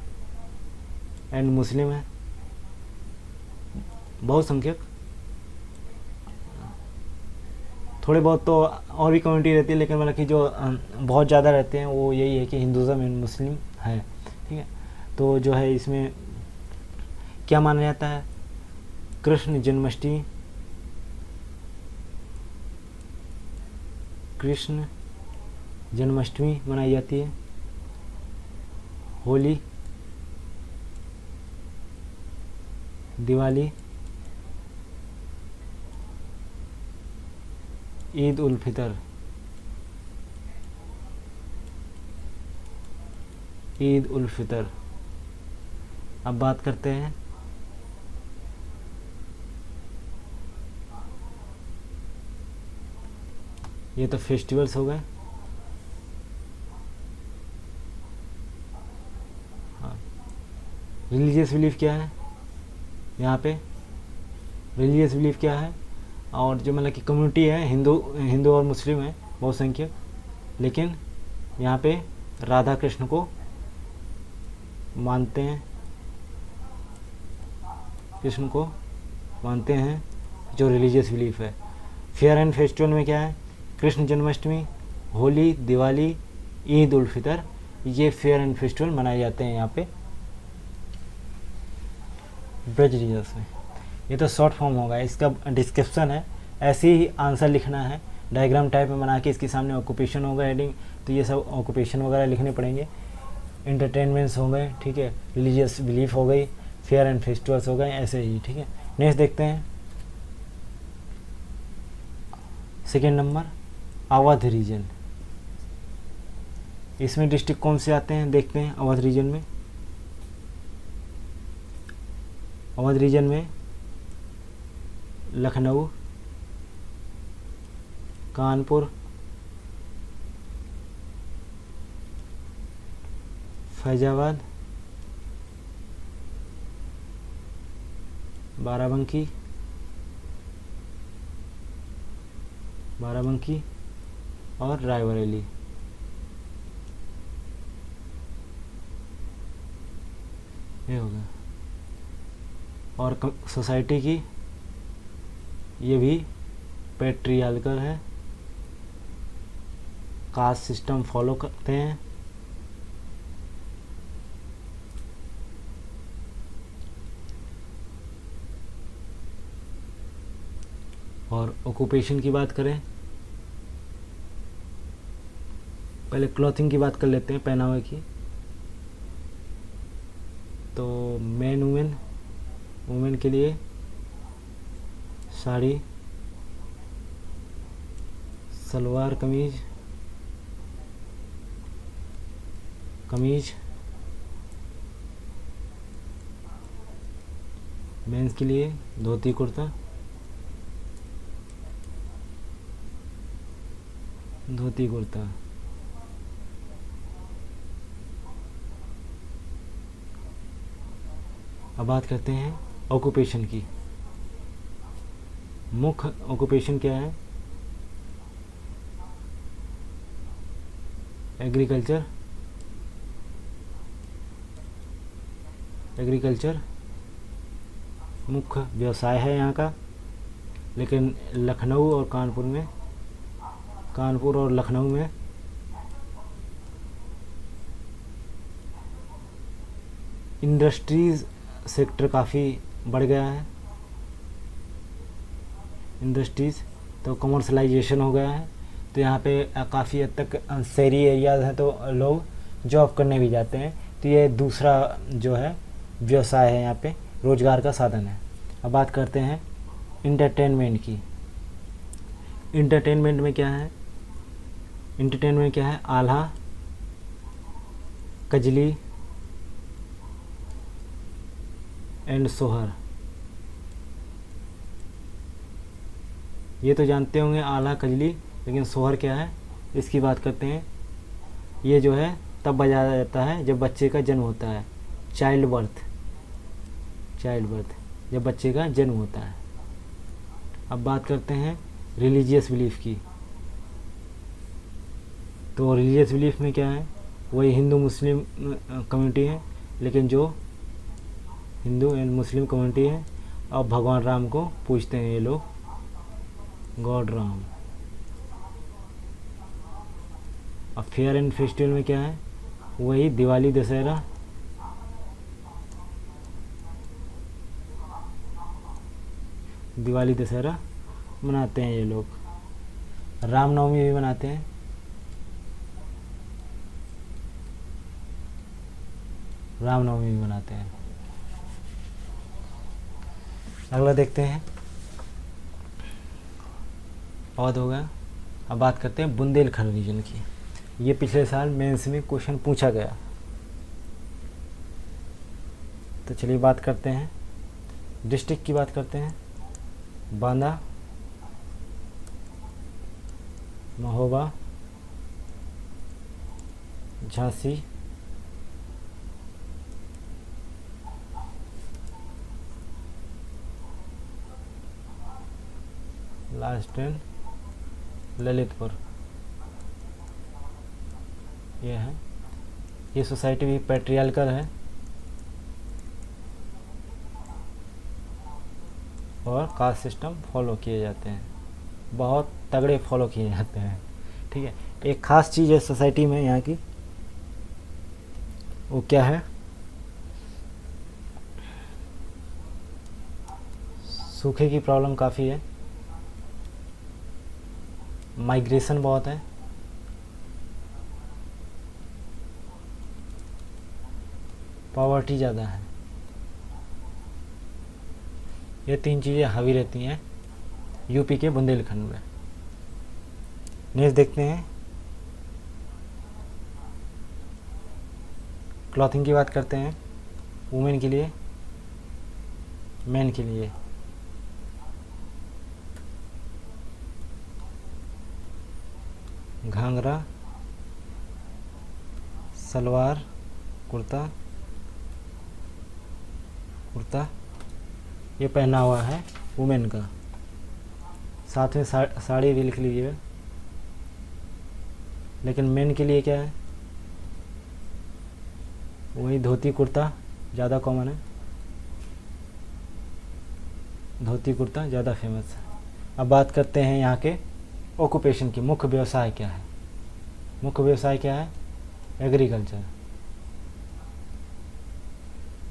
एंड मुस्लिम है, बहुसंख्यक। थोड़े बहुत तो और भी कम्युनिटी रहती है, लेकिन मतलब कि जो बहुत ज़्यादा रहते हैं वो यही है कि हिंदुज़म एंड मुस्लिम है। ठीक है, तो जो है इसमें क्या माना जाता है, कृष्ण जन्माष्टमी, कृष्ण जन्माष्टमी मनाई जाती है, होली, दिवाली, ईद उल फितर, ईद उल फितर। अब बात करते हैं ये तो फेस्टिवल्स हो गए। हाँ, रिलीजियस बिलीफ क्या है, यहाँ पे रिलीजियस बिलीफ क्या है, और जो मतलब कि कम्युनिटी है हिंदू और मुस्लिम है बहुसंख्यक, लेकिन यहाँ पे राधा कृष्ण को मानते हैं, कृष्ण को मानते हैं, जो रिलीजियस बिलीफ है। फेयर एंड फेस्टिवल में क्या है, कृष्ण जन्माष्टमी, होली, दिवाली, ईद उल फितर, ये फेयर एंड फेस्टिवल मनाए जाते हैं यहाँ पे ब्रज रीजन्स में। ये तो शॉर्ट फॉर्म होगा, इसका डिस्क्रिप्शन है, ऐसे ही आंसर लिखना है, डायग्राम टाइप में बना के इसके सामने ऑक्यूपेशन होगा हेडिंग, तो ये सब ऑक्यूपेशन वगैरह लिखने पड़ेंगे। इंटरटेनमेंट्स हो गए, ठीक है, रिलीजियस बिलीफ हो गई, फेयर एंड फेस्टिवल्स हो गए, ऐसे ही। ठीक है, नेक्स्ट देखते हैं सेकेंड नंबर, अवध रीजन। इसमें डिस्ट्रिक्ट कौन से आते हैं देखते हैं। अवध रीजन में, अवध रीजन में लखनऊ, कानपुर, फैजाबाद, बाराबंकी और रायबरेली। ये हो गया। और सोसाइटी की, ये भी पैट्रियार्कल है, कास्ट सिस्टम फॉलो करते हैं, और ऑक्यूपेशन की बात करें, पहले क्लॉथिंग की बात कर लेते हैं, पहनावे की। तो मैन वुमेन के लिए साड़ी, सलवार कमीज, मेंस के लिए धोती कुर्ता, अब बात करते हैं ऑक्यूपेशन की। मुख्य ऑक्यूपेशन क्या है, एग्रीकल्चर मुख्य व्यवसाय है यहाँ का। लेकिन लखनऊ और लखनऊ में इंडस्ट्रीज़ सेक्टर काफ़ी बढ़ गया है, इंडस्ट्रीज़, तो कमर्शलाइजेशन हो गया है। तो यहाँ पे काफ़ी हद तक शहरी एरियाज़ हैं, तो लोग जॉब करने भी जाते हैं। तो ये दूसरा जो है व्यवसाय है, यहाँ पे रोज़गार का साधन है। अब बात करते हैं इंटरटेनमेंट की। इंटरटेनमेंट में क्या है, आल्हा, कजली एंड सोहर। ये तो जानते होंगे आल्हा कजली, लेकिन सोहर क्या है इसकी बात करते हैं। ये जो है तब बजाया जाता है जब बच्चे का जन्म होता है, चाइल्ड बर्थ, जब बच्चे का जन्म होता है। अब बात करते हैं रिलीजियस बिलीफ की। तो रिलीजियस बिलीफ में क्या है, वही हिंदू मुस्लिम कम्युनिटी है, लेकिन जो हिंदू एंड मुस्लिम कम्युनिटी है, और भगवान राम को पूजते हैं ये लोग, गॉड राम। और फेयर एंड फेस्टिवल में क्या है, वही दिवाली दशहरा, दिवाली दशहरा मनाते हैं ये लोग। रामनवमी भी मनाते हैं, रामनवमी भी मनाते हैं। अगला देखते हैं, अवध हो गया। अब बात करते हैं बुंदेलखंड रीजन की। ये पिछले साल मेंस में क्वेश्चन पूछा गया, तो चलिए बात करते हैं। डिस्ट्रिक्ट की बात करते हैं, बांदा, महोबा, झांसी, लास्ट ट्रेन ललितपुर। ये है, ये सोसाइटी भी पैट्रियार्कल है और कास्ट सिस्टम फॉलो किए जाते हैं, बहुत तगड़े फॉलो किए जाते हैं। ठीक है, एक ख़ास चीज़ है सोसाइटी में यहाँ की, वो क्या है, सूखे की प्रॉब्लम काफ़ी है, माइग्रेशन बहुत है, पॉवर्टी ज़्यादा है। ये 3 चीज़ें हावी रहती हैं यूपी के बुंदेलखंड में। नेक्स्ट देखते हैं, क्लॉथिंग की बात करते हैं। वुमेन के लिए, मेन के लिए। घाघरा, सलवार, कुर्ता, कुर्ता ये पहना हुआ है वुमेन का। साथ में साड़ी भी लिख लीजिए। लेकिन मेन के लिए क्या है, वही धोती कुर्ता ज़्यादा कॉमन है, धोती कुर्ता ज़्यादा फेमस है। अब बात करते हैं यहाँ के ऑक्यूपेशन की, मुख्य व्यवसाय क्या है। मुख्य व्यवसाय क्या है, एग्रीकल्चर,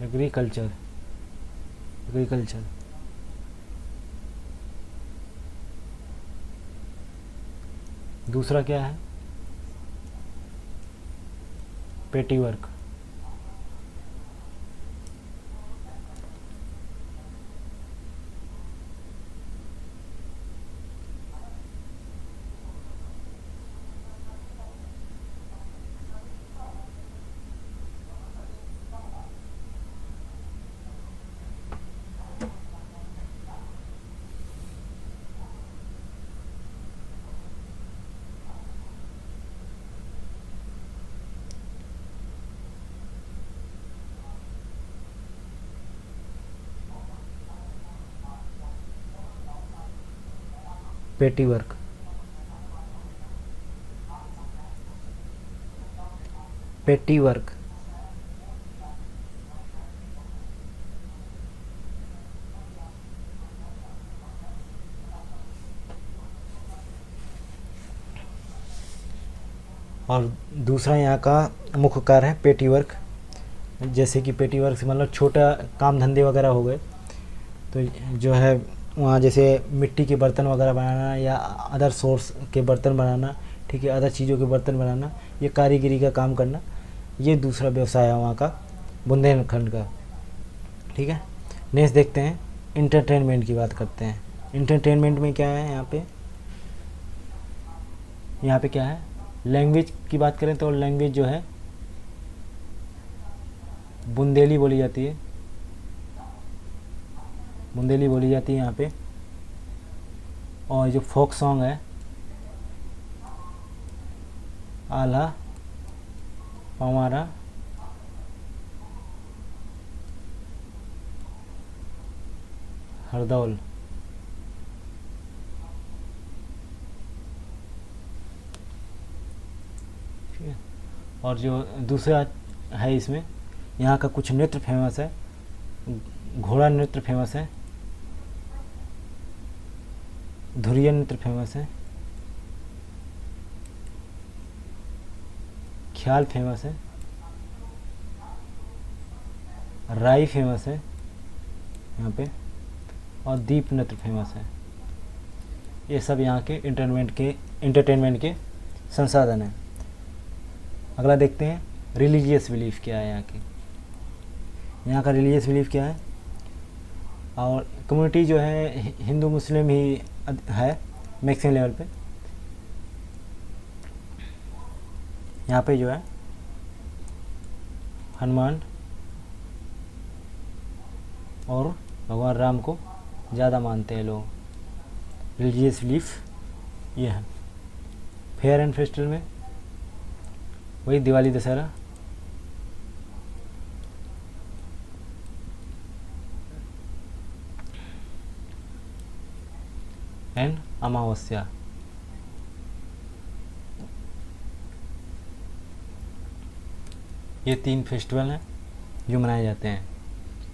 एग्रीकल्चर, एग्रीकल्चर। दूसरा क्या है, पेटी वर्क। पेटी वर्क, पेटी वर्क। और दूसरा यहाँ का मुख्य कार्य है पेटी वर्क। जैसे कि पेटी वर्क से मतलब छोटा काम धंधे वगैरह हो गए, तो जो है वहाँ जैसे मिट्टी के बर्तन वगैरह बनाना या अदर सोर्स के बर्तन बनाना, ठीक है, अदर चीज़ों के बर्तन बनाना, ये कारीगरी का काम करना, ये दूसरा व्यवसाय है वहाँ का बुंदेलखंड का। ठीक है, नेक्स्ट देखते हैं, इंटरटेनमेंट की बात करते हैं। इंटरटेनमेंट में क्या है, यहाँ पे क्या है, लैंग्वेज की बात करें तो लैंग्वेज जो है बुंदेली बोली जाती है, बुंदेली बोली जाती है यहाँ पे। और जो फोक सॉन्ग है, आल्हा, पमारा, हरदौल। ठीक है, और जो दूसरा है इसमें, यहाँ का कुछ नृत्य फेमस है, घोड़ा नृत्य फेमस है, धुरिया नृत्य फेमस है, ख्याल फेमस है, राई फेमस है यहाँ पे, और दीप नृत्य फेमस है। ये सब यहाँ के इंटरटेनमेंट के संसाधन हैं। अगला देखते हैं रिलीजियस बिलीफ क्या है यहाँ की। यहाँ का रिलीजियस बिलीफ क्या है, और कम्युनिटी जो है हिंदू मुस्लिम ही है मैक्सिमम लेवल पे। यहाँ पे जो है हनुमान और भगवान राम को ज़्यादा मानते हैं लोग। रिलीजियस बिलीफ ये है। फेयर एंड फेस्टिवल में वही दिवाली दशहरा, एंड अमावस्या। ये 3 फेस्टिवल हैं जो मनाए जाते हैं।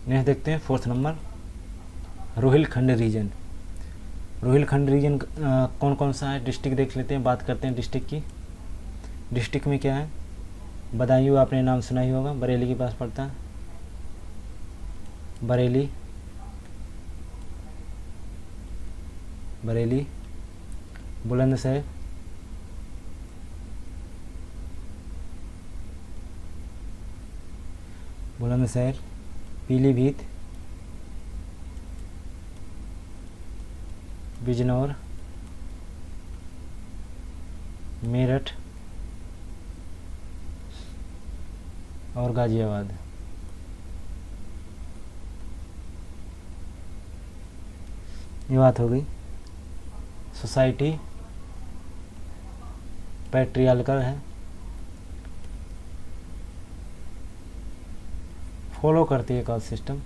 नेक्स्ट देखते हैं 4th number Rohilkhand region. Rohilkhand region कौन कौन सा है, डिस्ट्रिक्ट देख लेते हैं। बात करते हैं डिस्ट्रिक्ट की। डिस्ट्रिक्ट में क्या है, बदायूं आपने नाम सुना ही होगा, बरेली के पास पड़ता है। बरेली बुलंदशहर, पीलीभीत, बिजनौर, मेरठ और गाजियाबाद। ये बात हो गई। सोसाइटी पैट्रियार्कल है, फॉलो करती है कास्ट सिस्टम।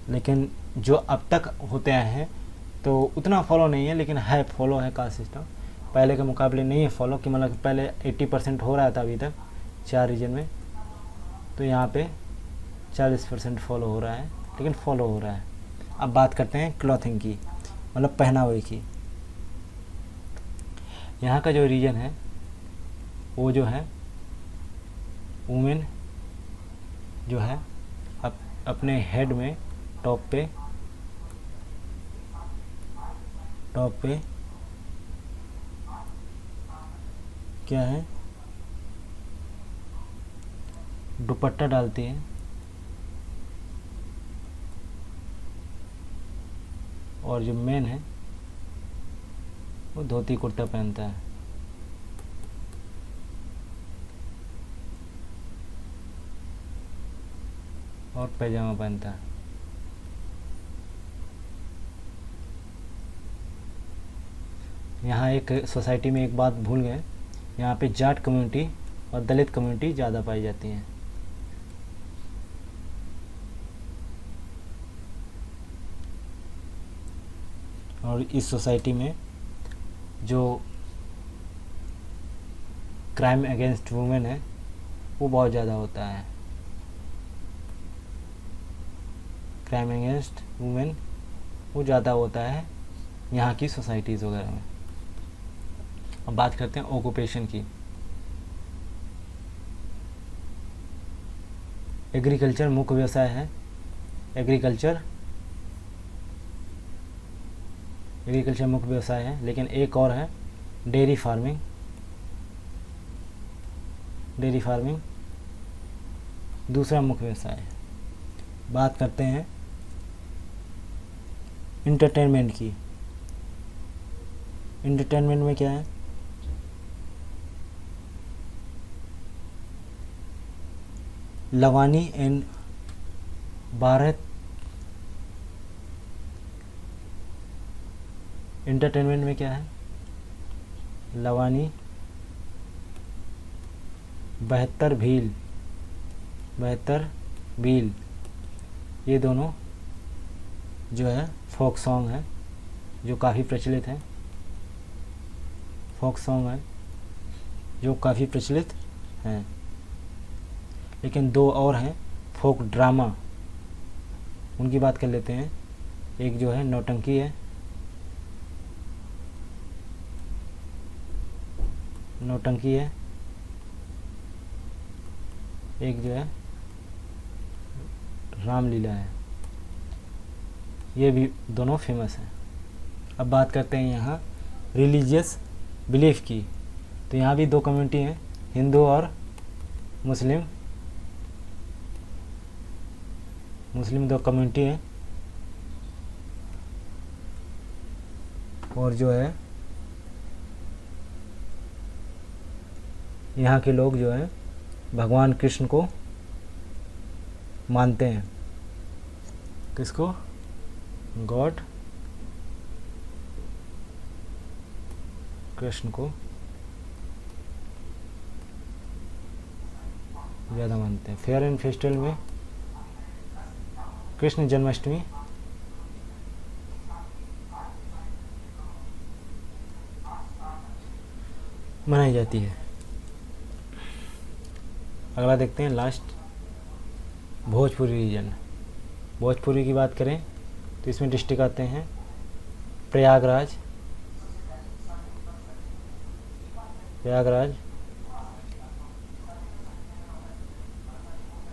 लेकिन जो अब तक होते आए हैं तो उतना फॉलो नहीं है, लेकिन है, फॉलो है कास्ट सिस्टम। पहले के मुकाबले नहीं है फॉलो, कि मतलब पहले 80% हो रहा था अभी तक 4 रीजन में, तो यहाँ पे 40% फॉलो हो रहा है, लेकिन फॉलो हो रहा है। अब बात करते हैं क्लॉथिंग की, मतलब पहनावे की। यहाँ का जो रीजन है वो जो है वुमेन जो है अपने हेड में टॉप पे क्या है, दुपट्टा डालती है, और जो मेन है वो धोती कुर्ता पहनता है। और पैजामा पहनता है। यहाँ एक सोसाइटी में एक बात भूल गए, यहाँ पे जाट कम्युनिटी और दलित कम्युनिटी ज़्यादा पाई जाती हैं। और इस सोसाइटी में जो क्राइम अगेंस्ट वुमेन है वो बहुत ज़्यादा होता है। क्राइम अगेंस्ट वुमेन वो ज़्यादा होता है यहाँ की सोसाइटीज़ वगैरह में। अब बात करते हैं ऑक्यूपेशन की। एग्रीकल्चर मुख्य व्यवसाय है। एग्रीकल्चर मुख्य व्यवसाय है, लेकिन एक और है डेयरी फार्मिंग दूसरा मुख्य व्यवसाय है। बात करते हैं इंटरटेनमेंट की। इंटरटेनमेंट में क्या है, लवानी एंड भारत। इंटरटेनमेंट में क्या है, लवानी, बहत्तर भील, ये दोनों जो है फोक सॉन्ग है जो काफ़ी प्रचलित है। फोक सॉन्ग है जो काफ़ी प्रचलित हैं। लेकिन 2 और हैं फोक ड्रामा, उनकी बात कर लेते हैं। एक जो है नौटंकी है, नौटंकी है, एक जो है रामलीला है। ये भी दोनों फेमस हैं। अब बात करते हैं यहाँ रिलीजियस बिलीफ की। तो यहाँ भी दो कम्युनिटी हैं, हिंदू और मुस्लिम। मुस्लिम दो कम्युनिटी हैं, और जो है यहाँ के लोग जो है भगवान कृष्ण को मानते हैं। किसको? गॉड कृष्ण को ज़्यादा मानते हैं। फेयर एंड फेस्टिवल में कृष्ण जन्माष्टमी मनाई जाती है। अगला देखते हैं लास्ट, भोजपुरी रीजन। भोजपुरी की बात करें तो इसमें डिस्ट्रिक्ट आते हैं प्रयागराज,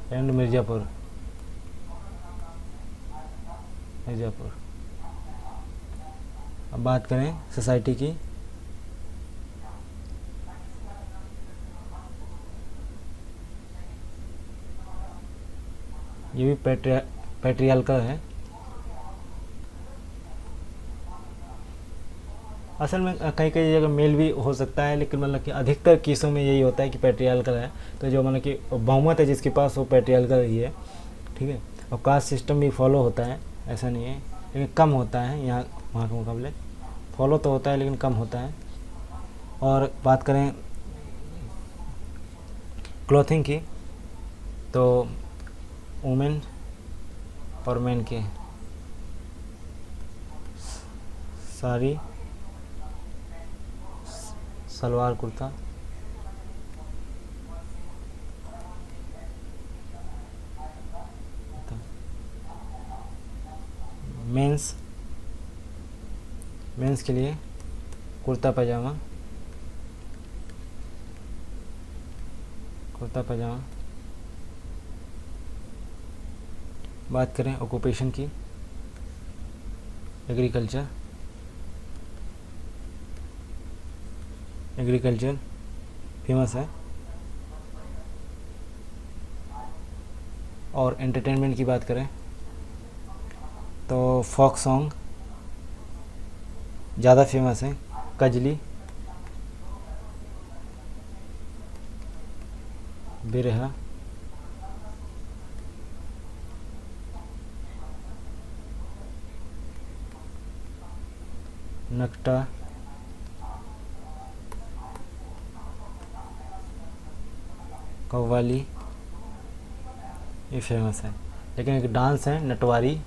एंड मिर्ज़ापुर। अब बात करें सोसाइटी की, ये भी पैट्रियार्कल है। असल में कई कई जगह मेल भी हो सकता है, लेकिन मतलब कि अधिकतर केसों में यही होता है कि पैट्रियार्कल है। तो जो मतलब कि बहुमत है जिसके पास, वो पैट्रियार्कल ही है, ठीक है। और कास्ट सिस्टम भी फॉलो होता है, ऐसा नहीं है, लेकिन कम होता है यहाँ वहाँ के मुकाबले। फॉलो तो होता है लेकिन कम होता है। और बात करें क्लॉथिंग की, तो वुमेन और मेन के साड़ी, सलवार कुर्ता, मेंस के लिए कुर्ता पैजामा, बात करें ऑक्यूपेशन की, एग्रीकल्चर फेमस है। और एंटरटेनमेंट की बात करें तो फोक सॉन्ग ज़्यादा फेमस है, कजली, बिरहा, नकटा, कव्वाली, ये फेमस है। लेकिन एक डांस है नटवारी,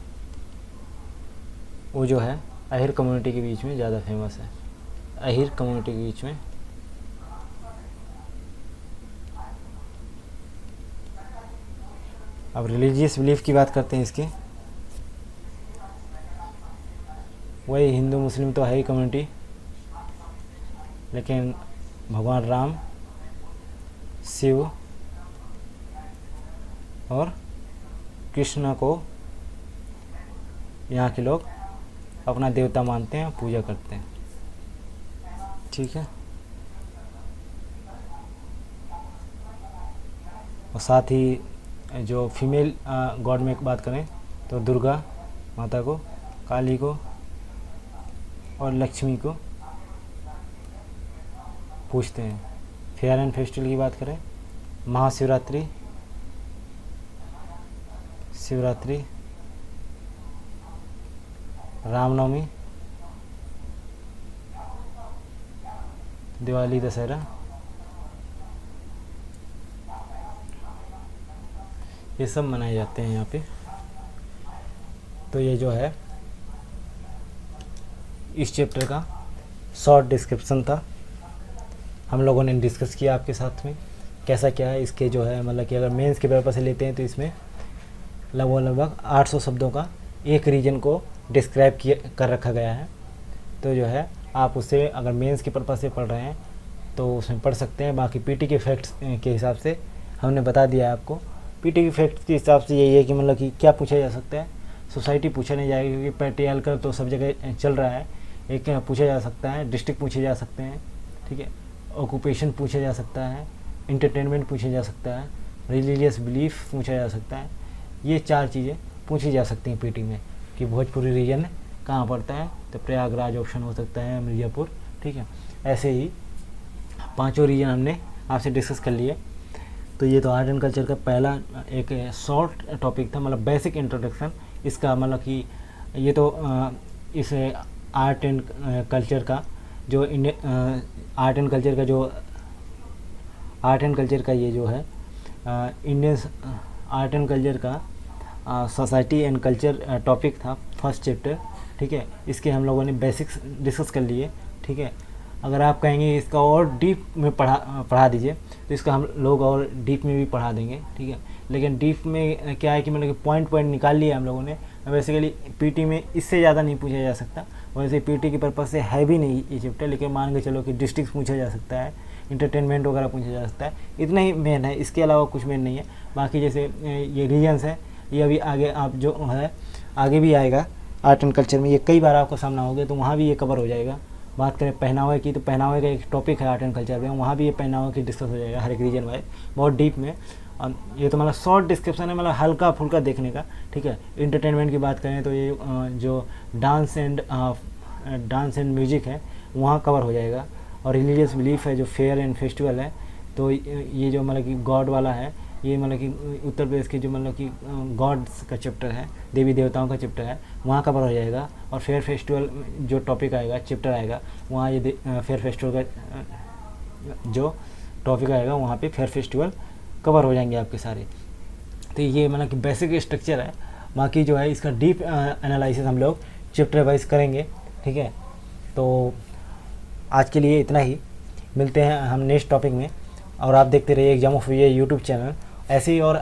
वो जो है अहिर कम्युनिटी के बीच में ज़्यादा फेमस है, अहिर कम्युनिटी के बीच में। अब रिलीजियस बिलीफ की बात करते हैं इसकी। वही हिंदू मुस्लिम तो है ही कम्युनिटी, लेकिन भगवान राम, शिव और कृष्ण को यहाँ के लोग अपना देवता मानते हैं, पूजा करते हैं, ठीक है। और साथ ही जो फीमेल गॉड में बात करें तो दुर्गा माता को, काली को और लक्ष्मी को पूजते हैं। फेयर एंड फेस्टिवल की बात करें, महाशिवरात्रि, शिवरात्रि, रामनवमी, दिवाली, दशहरा, ये सब मनाए जाते हैं यहाँ पे। तो ये जो है इस चैप्टर का शॉर्ट डिस्क्रिप्शन था, हम लोगों ने डिस्कस किया आपके साथ में कैसा क्या है। इसके जो है मतलब कि अगर मेंस के पर्पस से लेते हैं तो इसमें लगभग 800 शब्दों का एक रीजन को डिस्क्राइब कर रखा गया है। तो जो है आप उससे अगर मेंस के पर्पस से पढ़ रहे हैं तो उसमें पढ़ सकते हैं। बाकी पीटी के फैक्ट्स के हिसाब से हमने बता दिया है आपको। पीटी के फैक्ट्स के हिसाब से यही है कि मतलब कि क्या पूछा जा सकता है, सोसाइटी पूछा नहीं जाएगा क्योंकि पेट्रियार्कल तो सब जगह चल रहा है। एक पूछा जा सकता है, डिस्ट्रिक्ट पूछे जा सकते हैं, ठीक है, ऑक्यूपेशन पूछा जा सकता है, इंटरटेनमेंट पूछा जा सकता है, रिलीजियस बिलीफ पूछा जा सकता है। ये 4 चीज़ें पूछी जा सकती हैं पीटी में कि भोजपुरी रीजन कहाँ पड़ता है, तो प्रयागराज ऑप्शन हो सकता है, मिर्ज़ापुर, ठीक है। ऐसे ही 5 रीजन हमने आपसे डिस्कस कर लिए। तो ये तो आर्ट एंड कल्चर का पहला एक शॉर्ट टॉपिक था, मतलब बेसिक इंट्रोडक्शन इसका, मतलब कि ये तो इस आर्ट एंड कल्चर का जो आर्ट एंड कल्चर का ये जो है इंडियन आर्ट एंड कल्चर का सोसाइटी एंड कल्चर टॉपिक था, फर्स्ट चैप्टर, ठीक है। इसके हम लोगों ने बेसिक्स डिस्कस कर लिए, ठीक है। अगर आप कहेंगे इसका और डीप में पढ़ा दीजिए तो इसका हम लोग और डीप में भी पढ़ा देंगे, ठीक है। लेकिन डीप में क्या है कि मतलब कि पॉइंट निकाल लिया हम लोगों ने। बेसिकली पीटी में इससे ज़्यादा नहीं पूछा जा सकता, वैसे पीटी के पर्पज़ से है भी नहीं ये चैप्टर, लेकिन मान के चलो कि डिस्ट्रिक्ट पूछा जा सकता है, इंटरटेनमेंट वगैरह पूछा जा सकता है, इतना ही मेन है, इसके अलावा कुछ मेन नहीं है। बाकी जैसे ये रीजन्स है, ये अभी आगे आप जो है आगे भी आएगा आर्ट एंड कल्चर में, ये कई बार आपको सामना हो गया, तो वहाँ भी ये कवर हो जाएगा। बात करें पहनावे की, तो पहनावे का एक टॉपिक है आर्ट एंड कल्चर में, वहाँ भी ये पहनावे की डिस्कस हो जाएगा हर एक रीजन वाइज, बहुत डीप में। और ये तो मतलब शॉर्ट डिस्क्रिप्शन है, मतलब हल्का फुल्का देखने का, ठीक है। इंटरटेनमेंट की बात करें तो ये जो डांस एंड म्यूजिक है वहाँ कवर हो जाएगा। और रिलीजियस बिलीफ है, जो फेयर एंड फेस्टिवल है, तो ये जो मतलब कि गॉड वाला है, ये मतलब कि उत्तर प्रदेश के जो मतलब कि गॉड्स का चैप्टर है, देवी देवताओं का चैप्टर है, वहाँ कवर हो जाएगा। और फेयर फेस्टिवल जो टॉपिक आएगा, चैप्टर आएगा, वहाँ ये फेयर फेस्टिवल का जो टॉपिक आएगा वहाँ पे फेयर फेस्टिवल कवर हो जाएंगे आपके सारे। तो ये मतलब कि बेसिक स्ट्रक्चर है। बाकी जो है इसका डीप एनालिसिस हम लोग चैप्टर वाइज करेंगे, ठीक है। तो आज के लिए इतना ही, मिलते हैं हम नेक्स्ट टॉपिक में। और आप देखते रहिए एग्जाम ऑफ ये यूट्यूब चैनल। ऐसे ही और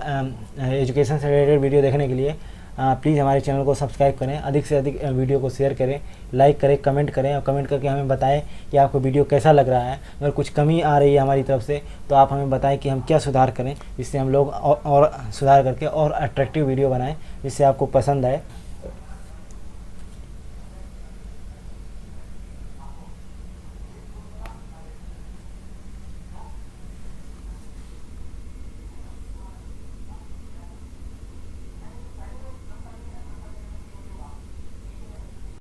एजुकेशन से रिलेटेड वीडियो देखने के लिए प्लीज़ हमारे चैनल को सब्सक्राइब करें, अधिक से अधिक वीडियो को शेयर करें, लाइक करें, कमेंट करें, और कमेंट करके हमें बताएं कि आपको वीडियो कैसा लग रहा है। अगर कुछ कमी आ रही है हमारी तरफ से तो आप हमें बताएं कि हम क्या सुधार करें, जिससे हम लोग और सुधार करके और अट्रैक्टिव वीडियो बनाएं जिससे आपको पसंद आए।